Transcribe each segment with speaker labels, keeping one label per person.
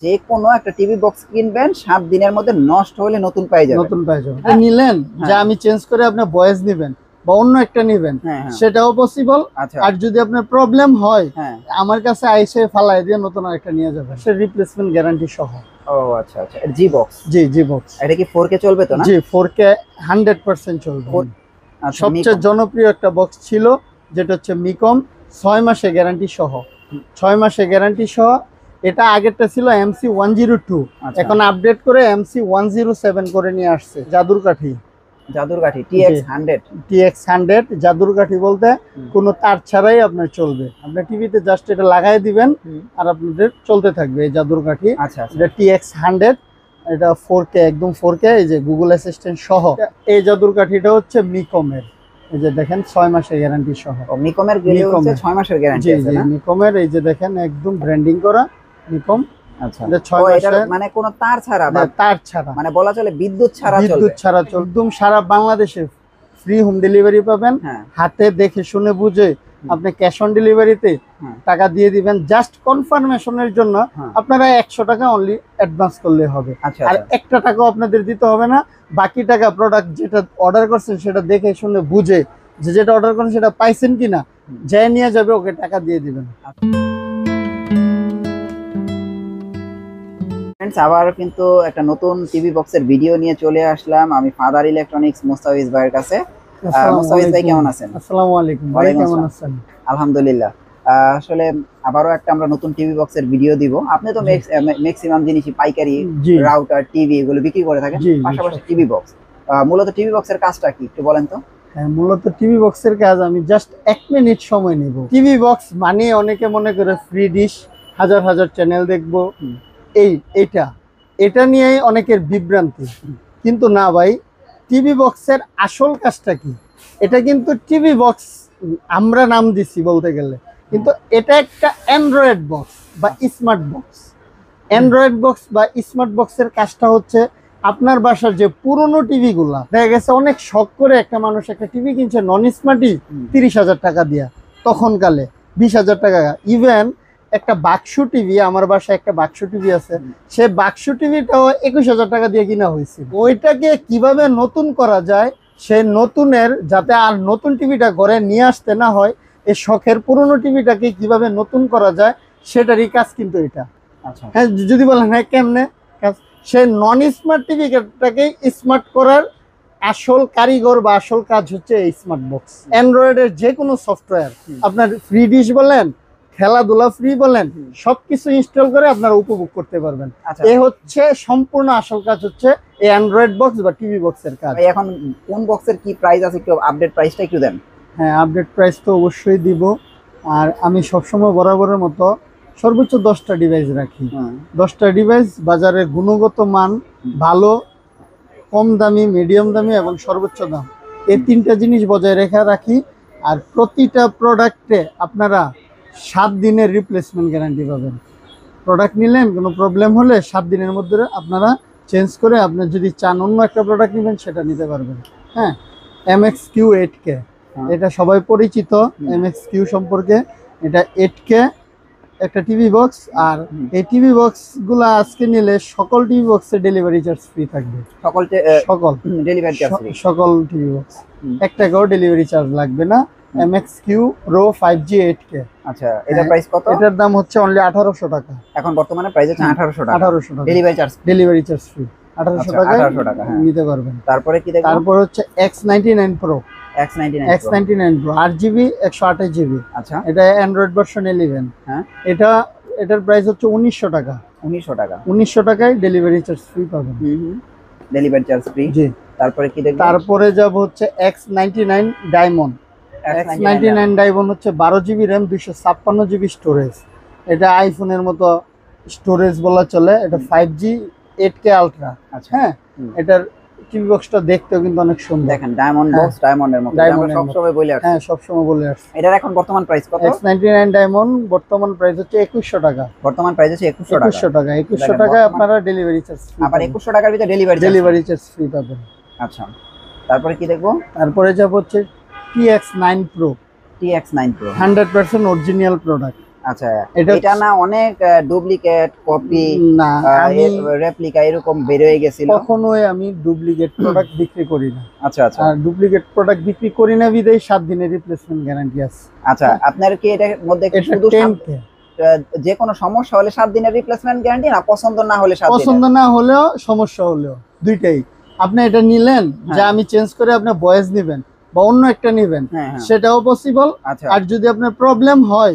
Speaker 1: যে কোনো একটা টিভি বক্স কিনবেন 7 দিনের মধ্যে নষ্ট হলে নতুন পেয়ে যাবেন।
Speaker 2: নতুন পেয়ে যাবেন। এটা নিলেন যে আমি চেঞ্জ করে আপনি ভয়েস নেবেন বা অন্য একটা নেবেন, সেটাও পসিবল। আর যদি আপনার প্রবলেম হয় আমার কাছে আইসে ফালাই দিয়ে নতুন আরেকটা নিয়ে যাবেন, সে রিপ্লেসমেন্ট গ্যারান্টি সহ।
Speaker 1: ও আচ্ছা আচ্ছা, জি বক্স।
Speaker 2: জি জি বক্স।
Speaker 1: এটা কি 4K চলবে তো না?
Speaker 2: জি 4K 100% চলবে। সবচেয়ে জনপ্রিয় একটা বক্স ছিল যেটা হচ্ছে মিকম 6 মাসে গ্যারান্টি সহ। 6 মাসে গ্যারান্টি সহ। এটা আগেরটা ছিল MC102, এখন আপডেট করে MC107 করে নিয়ে আসছে। জাদুর কাঠি,
Speaker 1: জাদুর কাঠি TX100।
Speaker 2: TX100 জাদুর কাঠি বলতে কোনো তার ছাড়াই আপনার চলবে। আপনি টিভিতে জাস্ট এটা লাগাই দিবেন আর আপনাদের চলতে থাকবে এই জাদুর কাঠি।
Speaker 1: আচ্ছা,
Speaker 2: এটা TX100, এটা 4K, একদম 4K, এই যে গুগল অ্যাসিস্ট্যান্ট সহ। এই জাদুর কাঠিটা হচ্ছে মিকমের, এই যে দেখেন 6 মাসের গ্যারান্টি সহ।
Speaker 1: মিকমের গ্রিল হচ্ছে 6 মাসের গ্যারান্টি আছে না?
Speaker 2: মিকমের এই যে দেখেন একদম ব্র্যান্ডিং করা মিকম।
Speaker 1: আচ্ছা, এটা 6 মাসের, মানে কোনো তার ছাড়া বা
Speaker 2: তার ছাড়া,
Speaker 1: মানে বলা চলে বিদ্যুৎ ছাড়া চলবে।
Speaker 2: বিদ্যুৎ ছাড়া চলবে। একদম সারা বাংলাদেশে ফ্রি হোম ডেলিভারি পাবেন। হাতে দেখে শুনে বুঝে আপনি ক্যাশ অন ডেলিভারিতে টাকা দিয়ে দিবেন। জাস্ট কনফার্মেশনের জন্য আপনারা 100 টাকা অনলি অ্যাডভান্স করলে হবে। আর একটা টাকাও আপনাদের দিতে হবে না। বাকি টাকা প্রোডাক্ট যেটা অর্ডার করছেন সেটা দেখে শুনে বুঝে যে যেটা অর্ডার করেন সেটা পাইছেন কিনা, যে নিয়ে যাবে ওকে টাকা দিয়ে দিবেন।
Speaker 1: ফ্রেন্ডস, আবার কিন্তু একটা নতুন টিভি বক্সের ভিডিও নিয়ে চলে আসলাম আমি ফাদার ইলেকট্রনিক্স মুস্তাফিজ ভাইয়ের কাছে। মুস্তাফিজ ভাই কেমন আছেন?
Speaker 2: আসসালামু আলাইকুম ভাই, কেমন আছেন?
Speaker 1: আলহামদুলিল্লাহ। আসলে আবারও একটা আমরা নতুন টিভি বক্সের ভিডিও দিব। আপনি তো ম্যাক্সিমাম জিনিসই পাইকারি, রাউটার, টিভি এগুলো বিক্রি করে থাকেন, পাশাপাশি টিভি বক্স। মূলত টিভি বক্সের কাজটা কি একটু বলেন তো?
Speaker 2: হ্যাঁ, মূলত টিভি বক্সের কাজ আমি জাস্ট 1 মিনিট সময় নেব। টিভি বক্স মানে অনেকে মনে করে ফ্রি ডিশ, হাজার হাজার চ্যানেল দেখবো, এটা নিয়ে অনেকের বিভ্রান্তি। কিন্তু না ভাই, টিভি বক্সের আসল কাজটা কি? এটা কিন্তু টিভি বক্স আমরা নাম দিছি বলতে গেলে, কিন্তু এটা একটা অ্যান্ড্রয়েড বক্স বা স্মার্ট বক্স। অ্যান্ড্রয়েড বক্স বা স্মার্ট বক্সের কাজটা হচ্ছে আপনার বাসার যে পুরনো টিভি গুলা দেখা গেছে অনেক শখ করে একটা মানুষ একটা টিভি কিনছে নন স্মার্টই 30,000 টাকা দিয়া, তখনকালে 20,000 টাকা। ইভেন একটা বাক্স টিভি, আমার বাসায় একটা বাক্স টিভি আছে, সে বাক্স টিভিটাও 21,000 টাকা দিয়ে কিনা হয়েছে। ওইটাকে কিভাবে নতুন করা যায়, সে নতুনের যাতে আর নতুন টিভিটা ঘরে নিয়ে আসতে না হয়, এই শখের পুরনো টিভিটাকে কিভাবে নতুন করা যায় সেটারই কাজ কিন্তু এটা। হ্যাঁ, যদি বলেন হ্যাঁ কেমনে কাজ, সে নন স্মার্ট টিভিটাকে স্মার্ট করার আসল কারিগর বা আসল কাজ হচ্ছে এই স্মার্ট বক্স। অ্যান্ড্রয়েডের যে কোনো সফটওয়্যার, আপনার ফ্রি ডিশ বলেন, খেলাধুলা ফ্রি বলেন, সবকিছু ইনস্টল করে আপনারা উপভোগ করতে পারবেন। এ হচ্ছে সম্পূর্ণ আসল কাজ, হচ্ছে এই অ্যান্ড্রয়েড বক্স বা টিভি বক্সের কাজ।
Speaker 1: এখন কোন বক্সের কি প্রাইস আছে, একটু আপডেট প্রাইসটা একটু দেন।
Speaker 2: হ্যাঁ, আপডেট প্রাইস তো অবশ্যই দিব। আর আমি সবসময় বরাবরের মতো সর্বোচ্চ 10টা ডিভাইস রাখি। 10টা ডিভাইস বাজারে গুণগত মান ভালো, কম দামি, মিডিয়াম দামি এবং সর্বোচ্চ দাম, এই 3টা জিনিস বজায় রেখে রাখি। আর প্রতিটা প্রোডাক্টে আপনারা 7 দিনের রিপ্লেসমেন্ট গ্যারান্টি পাবেন। প্রোডাক্ট নিলেন, কোনো প্রবলেম হলে 7 দিনের মধ্যে আপনারা চেঞ্জ করে আপনার যদি চান অন্য একটা প্রোডাক্ট নেবেন সেটা নিতে পারবেন। হ্যাঁ, MXQ 8K, এটা সবাই পরিচিত MXQ সম্পর্কে। এটা 8K একটা টিভি বক্স। আর এই টিভি বক্স গুলা আজকে নিলে সকল টিভি বক্সে ডেলিভারি চার্জ ফ্রি থাকবে। সকল
Speaker 1: ডেলিভারি চার্জ ফ্রি,
Speaker 2: সকল টিভি বক্স 1 টাকাও ডেলিভারি চার্জ লাগবে না। MXQ Pro 5G 8K।
Speaker 1: আচ্ছা, এটার প্রাইস কত?
Speaker 2: এটার দাম হচ্ছে অনলি 1800 টাকা।
Speaker 1: এখন বর্তমানে প্রাইস হচ্ছে 1800 টাকা।
Speaker 2: 1800 টাকা
Speaker 1: ডেলিভারি চার্জ ফ্রি
Speaker 2: 1800 টাকা নিতে পারবেন।
Speaker 1: তারপরে কি দেখব?
Speaker 2: তারপর হচ্ছে X99 Pro। X99 Pro 8GB 128GB।
Speaker 1: আচ্ছা,
Speaker 2: এটা অ্যান্ড্রয়েড ভার্সন 11। হ্যাঁ, এটার প্রাইস হচ্ছে 1900 টাকা। 1900 টাকায় ডেলিভারি চার্জ ফ্রি পাবেন।
Speaker 1: Delivery charge free. জি। তারপরে কি দেখব?
Speaker 2: তারপরে যাব হচ্ছে X99 Diamond। X99 Diamond হচ্ছে 12GB RAM 256GB স্টোরেজ। এটা আইফোনের মতো স্টোরেজ বলা চলে। এটা 5G 8K আলট্রা। আচ্ছা, হ্যাঁ, এটার টিভি বক্সটা দেখতেও কিন্তু অনেক সুন্দর।
Speaker 1: দেখেন, ডায়মন্ড বক্স, ডায়মন্ডের মতো আমরা সব সময় বলে আসছি।
Speaker 2: হ্যাঁ, সব সময় বলে আসছি।
Speaker 1: এটার এখন বর্তমান প্রাইস কত?
Speaker 2: X99 Diamond বর্তমান প্রাইস হচ্ছে 2100 টাকা।
Speaker 1: বর্তমান প্রাইস হচ্ছে 2100 টাকা।
Speaker 2: 2100 টাকায় আপনারা ডেলিভারি চার্জ ফ্রি।
Speaker 1: আবার 2100 টাকার ভিতরে ডেলিভারি
Speaker 2: চার্জ ফ্রি পাবেন।
Speaker 1: আচ্ছা, তারপরে কি দেখব?
Speaker 2: তারপরে যাব হচ্ছে TX9 Pro।
Speaker 1: 100%
Speaker 2: original product.
Speaker 1: আচ্ছা, এটা না অনেক ডুপ্লিকেট কপি
Speaker 2: না, আমি
Speaker 1: রেপ্লিকা এরকম বের হয়ে গেছিল।
Speaker 2: কখনোই আমি ডুপ্লিকেট প্রোডাক্ট বিক্রি করি না।
Speaker 1: আচ্ছা আচ্ছা,
Speaker 2: আর ডুপ্লিকেট প্রোডাক্ট বিক্রি করি না বিধায় 7 দিনের রিপ্লেসমেন্ট গ্যারান্টি আছে।
Speaker 1: আচ্ছা, আপনার কি এটার মধ্যে শুধু যে কোনো সমস্যা হলে 7 দিনের রিপ্লেসমেন্ট গ্যারান্টি, না পছন্দ না হলে 7 দিনের?
Speaker 2: পছন্দ না হলেও সমস্যা হলেও দুইটাই। আপনি এটা নিলেন যে আমি চেঞ্জ করে আপনি ভয়েস নেবেন বা অন্য একটা নেবেন, সেটাও পসিবল। আর যদি আপনার প্রবলেম হয়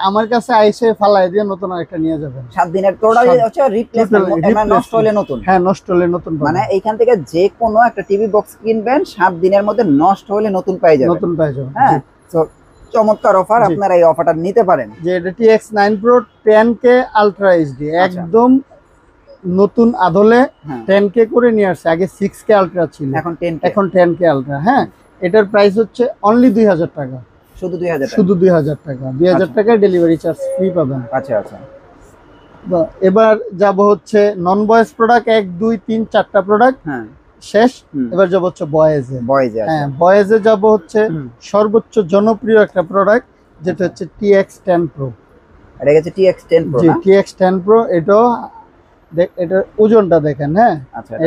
Speaker 2: আমার কাছে আইসে ফালাই দিয়ে নতুন আরেকটা নিয়ে যাবেন।
Speaker 1: 7 দিনের প্রোডাক্ট হচ্ছে রিপ্লেসমেন্ট, নষ্ট হলে নতুন।
Speaker 2: হ্যাঁ, নষ্ট হলে নতুন,
Speaker 1: মানে এইখান থেকে যে কোনো একটা টিভি বক্স কিনবেন 7 দিনের মধ্যে নষ্ট হলে নতুন পেয়ে যাবেন।
Speaker 2: নতুন পেয়ে যাবেন।
Speaker 1: হ্যাঁ, তো চমৎকার অফার, আপনারা এই অফারটা নিতে পারেন।
Speaker 2: যে এটা TX9 Pro 10K ultra HD, একদম নতুন আদলে 10K করে নিয়ে আসছে। আগে 6K আলট্রা ছিল, এখন 10K আলট্রা। হ্যাঁ, এটার প্রাইস হচ্ছে অনলি 2000 টাকা।
Speaker 1: শুধু 2000 টাকা?
Speaker 2: শুধু 2000 টাকা। 2000 টাকায় ডেলিভারি চার্জ ফ্রি পাবেন।
Speaker 1: আচ্ছা আচ্ছা,
Speaker 2: এবার যাব হচ্ছে নন বয়েজ প্রোডাক্ট, 1 2 3 4টা প্রোডাক্ট শেষ। এবার যাব হচ্ছে বয়েজে। হ্যাঁ, বয়েজে যাব হচ্ছে সর্বোচ্চ জনপ্রিয় একটা প্রোডাক্ট, যেটা হচ্ছে TX10 Pro।
Speaker 1: এটা হচ্ছে TX10 Pro।
Speaker 2: জি, TX10 Pro। এটার ওজনটা দেখেন। হ্যাঁ,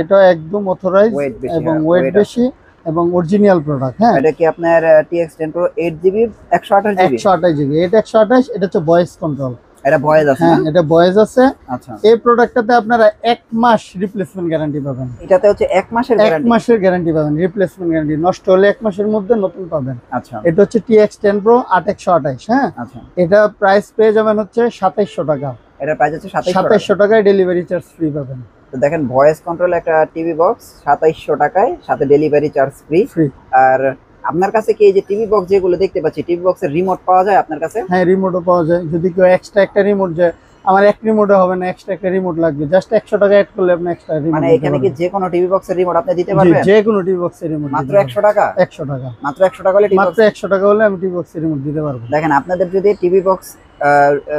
Speaker 2: এটা একদম অথরাইজ এবং ওয়েট বেশি এবং অরিজিনাল প্রোডাক্ট। হ্যাঁ,
Speaker 1: এটা কি আপনার TX10 Pro 8GB 128GB?
Speaker 2: 128GB। এটা 128, এটা হচ্ছে ভয়েস কন্ট্রোল।
Speaker 1: এটা ভয়েস আছে?
Speaker 2: হ্যাঁ, এটা ভয়েস আছে।
Speaker 1: আচ্ছা,
Speaker 2: এই প্রোডাক্টটাতে আপনারা 1 মাস রিপ্লেসমেন্ট গ্যারান্টি পাবেন।
Speaker 1: এটাতে হচ্ছে 1 মাসের গ্যারান্টি?
Speaker 2: 1 মাসের গ্যারান্টি পাবেন, রিপ্লেসমেন্ট গ্যারান্টি। নষ্ট হলে 1 মাসের মধ্যে নতুন পাবেন।
Speaker 1: আচ্ছা,
Speaker 2: এটা হচ্ছে TX10 Pro 8128। হ্যাঁ,
Speaker 1: আচ্ছা,
Speaker 2: এটা প্রাইস পেয়ে যাবেন হচ্ছে 2700 টাকা।
Speaker 1: এটা প্রাইস হচ্ছে
Speaker 2: 2700 টাকায় ডেলিভারি চার্জ ফ্রি পাবেন।
Speaker 1: তো দেখেন, ভয়েস কন্ট্রোল একটা টিভি বক্স 2700 টাকায়, সাথে ডেলিভারি চার্জ ফ্রি। আর আপনার কাছে কি এই যে টিভি বক্স যেগুলো দেখতে পাচ্ছি, টিভি বক্সের রিমোট পাওয়া যায় আপনার কাছে?
Speaker 2: হ্যাঁ, রিমোটও পাওয়া যায়। যদি কেউ এক্সট্রা একটা রিমোট, যে আমার এক রিমোটে হবে না, এক্সট্রা একটা রিমোট লাগবে, জাস্ট 100 টাকা অ্যাড করলে আপনি এক্সট্রা রিমোট।
Speaker 1: মানে এখানে কি যে কোনো টিভি বক্সের রিমোট আপনি দিতে পারবেন?
Speaker 2: যে কোনো টিভি বক্সের রিমোট
Speaker 1: মাত্র 100 টাকা?
Speaker 2: 100 টাকা,
Speaker 1: মাত্র 100 টাকা হলে
Speaker 2: মাত্র 100 টাকা হলে আমি টিভি বক্সের রিমোট দিতে পারবো।
Speaker 1: দেখেন, আপনাদের যদি টিভি বক্স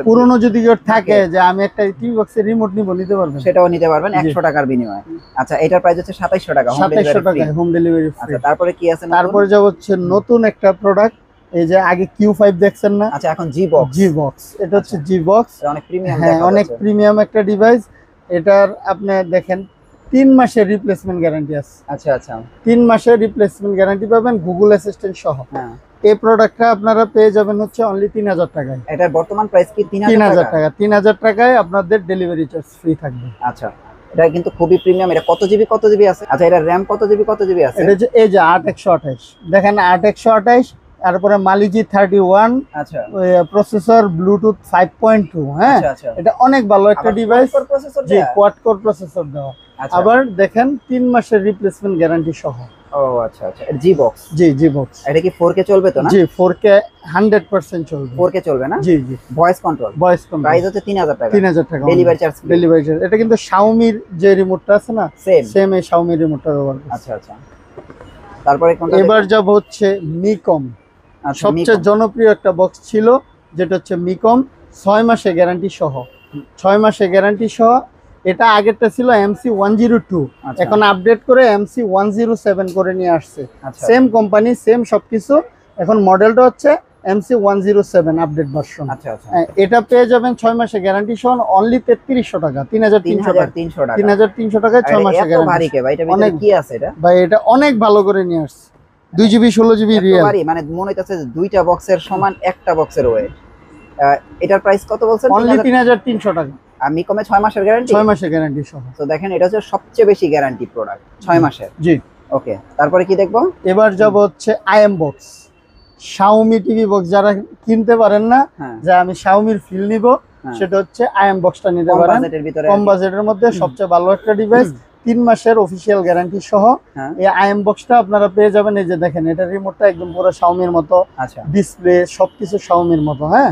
Speaker 2: পুরনো যদি কেউ থাকে যে আমি একটা টিভি বক্সের রিমোট নিতে পারবেন,
Speaker 1: সেটাও নিতে পারবেন 100 টাকার বিনিময়ে। আচ্ছা, এটার প্রাইস হচ্ছে 2700 টাকা,
Speaker 2: 2700 টাকা হোম ডেলিভারি ফ্রি।
Speaker 1: আচ্ছা, তারপরে কি আছে?
Speaker 2: তারপরে যাব হচ্ছে নতুন একটা প্রোডাক্ট। এই যে আগে Q5 দেখছেন না?
Speaker 1: আচ্ছা, এখন জি বক্স।
Speaker 2: এটা হচ্ছে জি বক্স,
Speaker 1: অনেক প্রিমিয়াম।
Speaker 2: হ্যাঁ, অনেক প্রিমিয়াম একটা ডিভাইস। এটার আপনি দেখেন 3 মাসের রিপ্লেসমেন্ট গ্যারান্টি আছে।
Speaker 1: আচ্ছা আচ্ছা,
Speaker 2: 3 মাসের রিপ্লেসমেন্ট গ্যারান্টি পাবেন গুগল অ্যাসিস্ট্যান্ট সহ।
Speaker 1: হ্যাঁ,
Speaker 2: এই প্রোডাক্টটা আপনারা পেয়ে যাবেন হচ্ছে অনলি 3000 টাকায়।
Speaker 1: এটার বর্তমান প্রাইস কি
Speaker 2: 3000 টাকা? 3000 টাকায় আপনাদের ডেলিভারি চার্জ ফ্রি থাকবে।
Speaker 1: আচ্ছা, এটা কিন্তু খুবই প্রিমিয়াম। এটা কত জিবি আছে? আচ্ছা, এটা র‍্যাম কত জিবি আছে?
Speaker 2: এটা যে এই যে 8128 দেখেন, 8128। তারপরে মালিজি 31।
Speaker 1: আচ্ছা,
Speaker 2: প্রসেসর ব্লুটুথ 5.2। হ্যাঁ, এটা অনেক ভালো একটা ডিভাইস। জি, কোয়াড কোর প্রসেসর দেওয়া। আবার দেখেন 3 মাসের রিপ্লেসমেন্ট গ্যারান্টি সহ।
Speaker 1: ও আচ্ছা আচ্ছা, এটা জি বক্স?
Speaker 2: জি, জি বক্স।
Speaker 1: এটা কি 4K চলবে তো না?
Speaker 2: জি, 4K 100% চলবে।
Speaker 1: 4K চলবে না?
Speaker 2: জি জি।
Speaker 1: Voice control. প্রাইস হচ্ছে 3000 টাকা।
Speaker 2: 3000 টাকা
Speaker 1: ডেলিভারি চার্জ।
Speaker 2: এটা কিন্তু Xiaomi যে রিমোটটা আছে না, সেম এই Xiaomi রিমোটটা ব্যবহার করছে।
Speaker 1: আচ্ছা আচ্ছা, তারপরে কোনটা?
Speaker 2: এবার যাব হচ্ছে মিকম। সবচেয়ে জনপ্রিয় একটা বক্স ছিল, যেটা হচ্ছে মিকম 6 মাসের গ্যারান্টি সহ। 6 মাসের গ্যারান্টি সহ। এটা আগেরটা ছিল MC102, এখন আপডেট করে MC107 করে নিয়ে আসছে। সেম কোম্পানি, সেম সবকিছু। এখন মডেলটা হচ্ছে MC107 আপডেট ভার্সন।
Speaker 1: আচ্ছা আচ্ছা,
Speaker 2: এটা পেয়ে যাবেন 6 মাসের গ্যারান্টি সহ অনলি 3300 টাকা। 3300 টাকা। 3300 টাকায় 6 মাসের গ্যারান্টি।
Speaker 1: অনেক কি আছে এটা
Speaker 2: ভাই? এটা অনেক ভালো করে নিয়ে আসছে। 2GB 16GB real.
Speaker 1: মানে মনে হচ্ছে দুইটা বক্সের সমান একটা বক্সের ওয়েট। এটার প্রাইস কত বলছেন?
Speaker 2: অনলি 3300 টাকা।
Speaker 1: আমি কমে 6 মাসের গ্যারান্টি?
Speaker 2: 6 মাসের গ্যারান্টি সহ।
Speaker 1: তো দেখেন, এটা হচ্ছে সবচেয়ে বেশি গ্যারান্টি প্রোডাক্ট 6 মাসের।
Speaker 2: জি,
Speaker 1: ওকে। তারপরে কি দেখবো?
Speaker 2: এবার যাব হচ্ছে IM box. Xiaomi TV box যারা কিনতে পারেন না, যে আমি Xiaomi এর ফিল নিব, সেটা হচ্ছে IM বক্সটা নিতে পারেন। কম বাজেটের মধ্যে সবচেয়ে ভালো একটা ডিভাইস। 3 মাসের অফিসিয়াল গ্যারান্টি সহ এই IM বক্সটা আপনারা পেয়ে যাবেন। এই যে দেখেন, এটা রিমোটটা একদম পুরো Xiaomi এর মতো, ডিসপ্লে সবকিছু Xiaomi এর মতো। হ্যাঁ,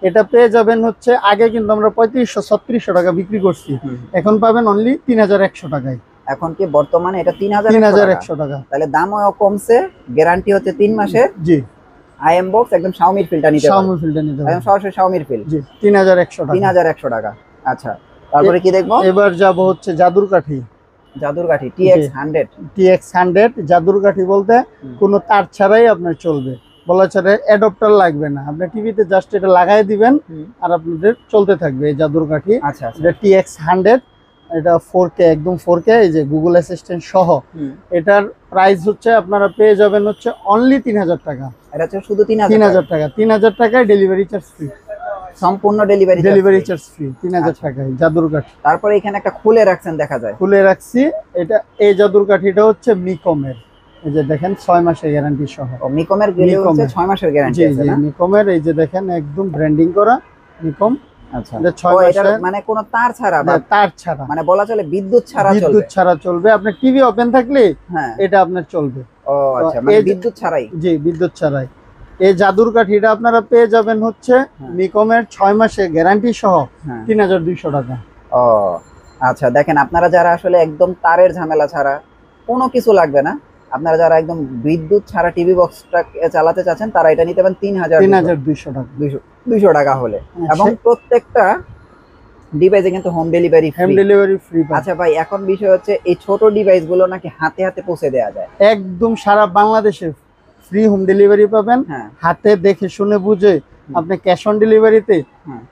Speaker 2: এটা পেয়ে যাবেন হচ্ছে, আগে কিন্তু আমরা 3500-3600 টাকা বিক্রি করছি, এখন পাবেন অনলি 3100 টাকায়।
Speaker 1: এখন কি বর্তমানে এটা
Speaker 2: 3100 টাকা?
Speaker 1: তাহলে দামও কমছে, গ্যারান্টি হচ্ছে 3 মাসের।
Speaker 2: জি,
Speaker 1: IM বক্স একদম Xiaomi এর ফিলটা নিতে পারবেন।
Speaker 2: Xiaomi ফিলটা নিতে পারবেন,
Speaker 1: একদম সরাসরি Xiaomi এর ফিল।
Speaker 2: জি, 3100 টাকা।
Speaker 1: 3100 টাকা। আচ্ছা, তারপরে কি দেখবো?
Speaker 2: এবার যাব হচ্ছে জাদুর কাঠি।
Speaker 1: TX100।
Speaker 2: জাদুর কাঠি বলতে কোনো তার ছাড়াই আপনার চলবে। বলা চলে অ্যাডাপ্টার লাগবে না, আপনি টিভিতে জাস্ট এটা লাগাই দিবেন আর আপনাদের চলতে থাকবে এই জাদুর কাঠি।
Speaker 1: আচ্ছা আচ্ছা।
Speaker 2: এটা TX100, এটা 4K, একদম 4K, এই যে গুগল অ্যাসিস্ট্যান্ট সহ। এটার প্রাইস হচ্ছে আপনারা পেয়ে যাবেন হচ্ছে অনলি 3000 টাকা।
Speaker 1: এটা হচ্ছে শুধু 3000
Speaker 2: টাকা। 3000 টাকায় ডেলিভারি চার্জ ফ্রি,
Speaker 1: সম্পূর্ণ ডেলিভারি
Speaker 2: চার্জ ফ্রি 3000 টাকায় জাদুর কাঠি।
Speaker 1: তারপরে এখানে একটা খুলে রাখছেন দেখা যায়,
Speaker 2: খুলে রাখছি। এটা এই জাদুর কাঠিটা হচ্ছে মিকমের, এই যে দেখেন 6 মাসের গ্যারান্টি সহ।
Speaker 1: মিকমের গেলে হচ্ছে 6 মাসের গ্যারান্টি আছে না?
Speaker 2: মিকমের এই যে দেখেন একদম ব্র্যান্ডিং করা মিকম।
Speaker 1: আচ্ছা, এটা 6 মাসের মানে কোনো তার ছাড়া বা
Speaker 2: তার ছাড়া,
Speaker 1: মানে বলা চলে বিদ্যুৎ ছাড়া চলবে।
Speaker 2: বিদ্যুৎ ছাড়া চলবে, আপনার টিভি ওপেন থাকলে
Speaker 1: হ্যাঁ
Speaker 2: এটা আপনার চলবে।
Speaker 1: ও আচ্ছা, মানে বিদ্যুৎ ছাড়াই?
Speaker 2: জি, বিদ্যুৎ ছাড়াই। এই জাদুর কাঠিটা আপনারা পেয়ে যাবেন হচ্ছে মিকমের 6 মাসের গ্যারান্টি সহ 3200 টাকা।
Speaker 1: ও আচ্ছা, দেখেন আপনারা যারা আসলে একদম তারের ঝামেলা ছাড়া কোনো কিছু লাগবে না, আপনারা যারা একদম বিদ্যুৎ ছাড়া টিভি বক্সটা চালাতে চাচ্ছেন তারা এটা নিতে পারেন
Speaker 2: 3200 টাকা,
Speaker 1: 200 টাকা হলে। এবং প্রত্যেকটা ডিভাইসে কিন্তু হোম ডেলিভারি
Speaker 2: ফ্রি।
Speaker 1: আচ্ছা ভাই, এখন বিষয় হচ্ছে এই ছোট ডিভাইস গুলো নাকি হাতে হাতে পৌঁছে দেওয়া যায়?
Speaker 2: একদম সারা বাংলাদেশে ফ্রি হোম ডেলিভারি পাবেন। হাতে দেখে শুনে বুঝে আপনি ক্যাশ অন ডেলিভারিতে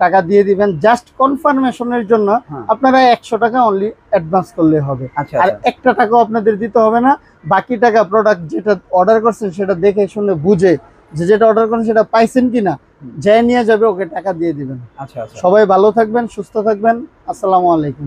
Speaker 2: টাকা দিয়ে দিবেন। জাস্ট কনফার্মেশনের জন্য আপনারা 100 টাকা অনলি অ্যাডভান্স করলে হবে। আর একটা টাকাও আপনাদের দিতে হবে না। বাকি টাকা প্রোডাক্ট যেটা অর্ডার করছেন সেটা দেখে শুনে বুঝে যে যেটা অর্ডার করেন সেটা পাইছেন কিনা যে নিয়ে যাবে ওকে টাকা দিয়ে দিবেন।
Speaker 1: আচ্ছা আচ্ছা।
Speaker 2: সবাই ভালো থাকবেন, সুস্থ থাকবেন। আসসালামু আলাইকুম।